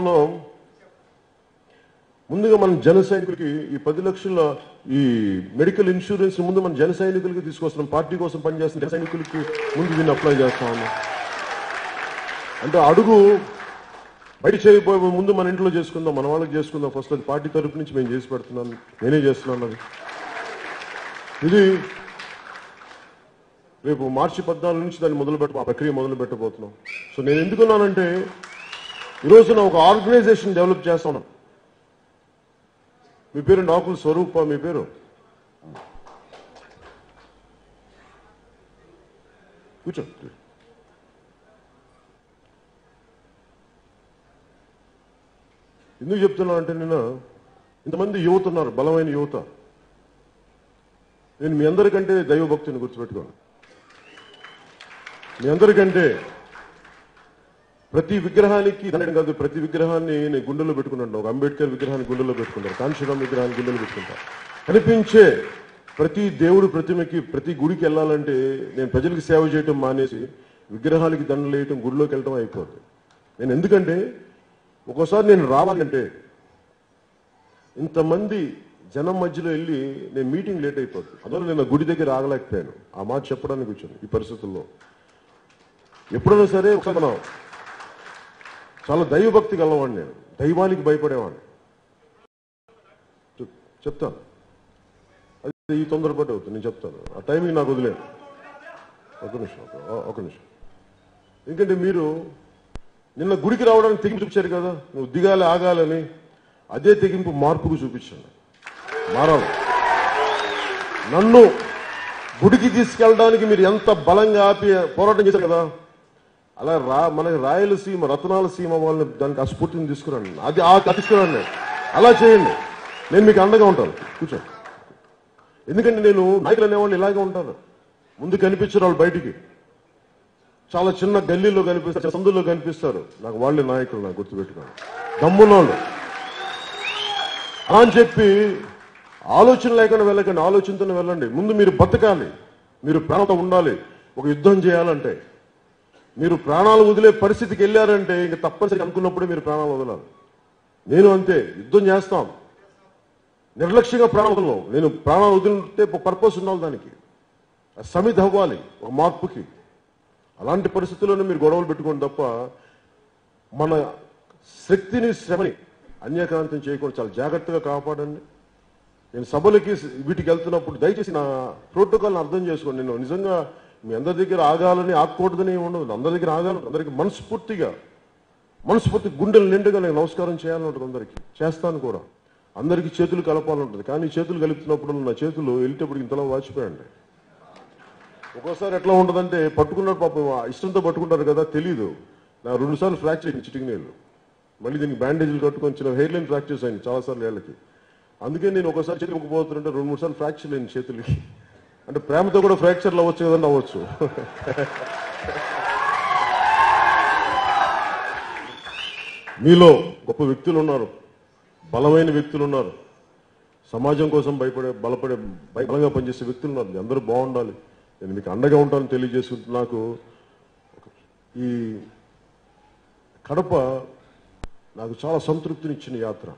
సందర్భంలో ముందుగా మన జన సైనికులకి ఈ 10 లక్షల ఈ మెడికల్ ఇన్సూరెన్స్ ముందు మన జన సైనికులకి తీసుకొస్తున్నాం. పార్టీ కోసం పనిచేస్తున్న జన సైనికులకి ముందు దీన్ని అప్లై చేస్తాము. అంటే అడుగు బయట చేయబోయే ముందు మన ఇంట్లో చేసుకుందాం, మన వాళ్ళకి చేసుకుందాం. ఫస్ట్ అది పార్టీ తరపు నుంచి మేము చేసి పెడుతున్నాను, నేనే చేస్తున్నాను. అది ఇది రేపు మార్చి 14 నుంచి దాన్ని ప్రక్రియ మొదలు పెట్టబోతున్నాం. సో నేను ఎందుకున్నానంటే ఈరోజు నా ఒక ఆర్గనైజేషన్ డెవలప్ చేస్తాను. మీ పేరు డాకుల స్వరూప, మీ పేరు కూర్చో. ఎందుకు చెప్తున్నా అంటే నేను ఇంతమంది యువత ఉన్నారు, బలమైన యువత. నేను మీ అందరికంటే దైవభక్తిని గుర్తుపెట్టుకోను. మీ అందరికంటే ప్రతి విగ్రహానికి కాదు, ప్రతి విగ్రహాన్ని నేను గుండెల్లో పెట్టుకున్నాను. ఒక అంబేద్కర్ విగ్రహాన్ని గుండెల్లో పెట్టుకుంటారు, కాంశీరామ్ విగ్రహాన్ని గుండెల్లో పెట్టుకుంటారు. కనిపించే ప్రతి దేవుడు ప్రతిమకి, ప్రతి గుడికి వెళ్ళాలంటే నేను ప్రజలకు సేవ చేయటం మానేసి విగ్రహాలకి దండలు వేయటం, గుడిలోకి వెళ్ళటం అయిపోద్ది. నేను ఎందుకంటే ఒక్కోసారి నేను రావాలంటే ఇంతమంది జనం మధ్యలో వెళ్ళి నేను మీటింగ్ లేట్ అయిపోద్ది. అందువల్ల నేను గుడి దగ్గర ఆగలేకపోయాను. ఆ మాట చెప్పడానికి వచ్చాను. ఈ పరిస్థితుల్లో ఎప్పుడైనా సరే ఒకసారి మనం చాలా దైవభక్తి గలవాడిని, నేను దైవానికి భయపడేవాడిని. చెప్తాను, అది ఈ తొందరపాటు అవుతుంది. నేను చెప్తాను, ఆ టైమింగ్ నాకు వదిలేదు. ఒక నిమిషం. ఎందుకంటే మీరు నిన్న గుడికి రావడానికి తెగింపు చూపించారు కదా, నువ్వు దిగాలి ఆగాలని. అదే తెగింపు మార్పుకు చూపించాను. మారాలి. నన్ను గుడికి తీసుకెళ్ళడానికి మీరు ఎంత బలంగా ఆపి పోరాటం చేశారు కదా, అలా మనకి రాయలసీమ, రత్నాల సీమ వాళ్ళని దానికి ఆ స్ఫూర్తిని తీసుకురండి. అది తీసుకురండి. అలా చేయండి. నేను మీకు అండగా ఉంటాను. కూర్చోండి. ఎందుకంటే నేను నాయకులు అనేవాళ్ళు ఇలాగే ఉంటారు. ముందు కనిపించారు వాళ్ళు, బయటికి చాలా చిన్న గల్లీలో కనిపిస్తారు, సందుల్లో కనిపిస్తారు. నాకు వాళ్ళే నాయకులు, నాకు గుర్తుపెట్టుకోండి. దమ్మున్నోళ్ళు అని చెప్పి ఆలోచన లేకుండా వెళ్ళకండి, ఆలోచనతోనే వెళ్ళండి. ముందు మీరు బతకాలి, మీరు ప్రాణంతో ఉండాలి. ఒక యుద్ధం చేయాలంటే మీరు ప్రాణాలు వదిలే పరిస్థితికి వెళ్ళారంటే ఇంక తప్పనిసరి అనుకున్నప్పుడే మీరు ప్రాణాలు వదలాలి. నేను అంతే, యుద్ధం చేస్తాం, నిర్లక్ష్యంగా ప్రాణాలు వదలం. నేను ప్రాణాలు వదిలితే ఒక పర్పస్ ఉండాలి, దానికి సమితి అవ్వాలి, ఒక మార్పుకి. అలాంటి పరిస్థితుల్లోనే మీరు గొడవలు పెట్టుకోండి తప్ప మన శక్తిని, శ్రమని అన్యకాంతం చేయకుండా చాలా జాగ్రత్తగా కాపాడండి. నేను సభలకి వీటికి వెళ్తున్నప్పుడు దయచేసి నా ప్రోటోకాల్ని అర్థం చేసుకోండి. నేను నిజంగా మీ అందరి దగ్గర ఆగాలని, ఆగకూడదని ఉండదు. అందరి దగ్గర ఆగాలి, అందరికి మనస్ఫూర్తి గుండెలు నిండుగా నేను నమస్కారం చేయాలని ఉంటుంది. అందరికీ చేస్తాను కూడా. అందరికీ చేతులు కలపాలంటుంది. కానీ చేతులు కలుపుతున్నప్పుడు నా చేతులు వెళ్ళేటప్పుడు ఇంతలా వాచిపోయండి. ఒక్కోసారి ఎట్లా ఉంటుందంటే పట్టుకున్నారు, పాపం ఇష్టంతో పట్టుకుంటారు కదా, తెలీదు. నా 2 సార్లు ఫ్రాక్చర్ అయింది చిటికి నీళ్ళు. మళ్ళీ దీనికి బ్యాండేజీలు కట్టుకొని చిన్న హెయిర్ లైన్ ఫ్రాక్చర్స్ అయింది చాలాసార్లు ఏళ్ళకి. అందుకే నేను ఒకసారి చేతులు ముక్కుపోతుంటే 2-3 సార్లు ఫ్రాక్చర్ అయింది చేతులకి. అంటే ప్రేమతో కూడా ఫ్రాక్చర్లు అవ్వచ్చు కదండి, అవ్వచ్చు. మీలో గొప్ప వ్యక్తులు ఉన్నారు, బలమైన వ్యక్తులు ఉన్నారు, సమాజం కోసం బలంగా పనిచేసే వ్యక్తులు ఉన్నారు. అందరూ బాగుండాలి. నేను మీకు అండగా ఉంటానని తెలియజేసుకుంటూ, నాకు ఈ కడప నాకు చాలా సంతృప్తినిచ్చిన యాత్ర.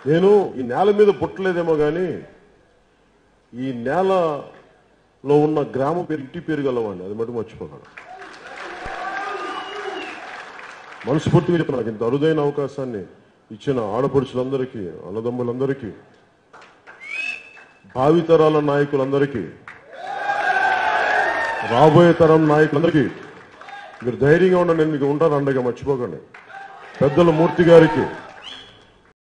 నేను ఈ నేల మీద పుట్టలేదేమో కానీ ఈ నేలలో ఉన్న గ్రామం పేరు, ఇంటి పేరు గలవాడిని, అది మటుకు మర్చిపోగలను. మనస్ఫూర్తిగా చెప్పిన నాకు ఇంత అరుదైన అవకాశాన్ని ఇచ్చిన ఆడపడుచులందరికీ, అన్నదమ్ములందరికీ, భావితరాల నాయకులందరికీ, రాబోయే తరం నాయకులందరికీ మీరు ధైర్యంగా ఉండండి. నేను మీకు ఉంటాను అండగా, మర్చిపోకండి. పెద్దల మూర్తి గారికి,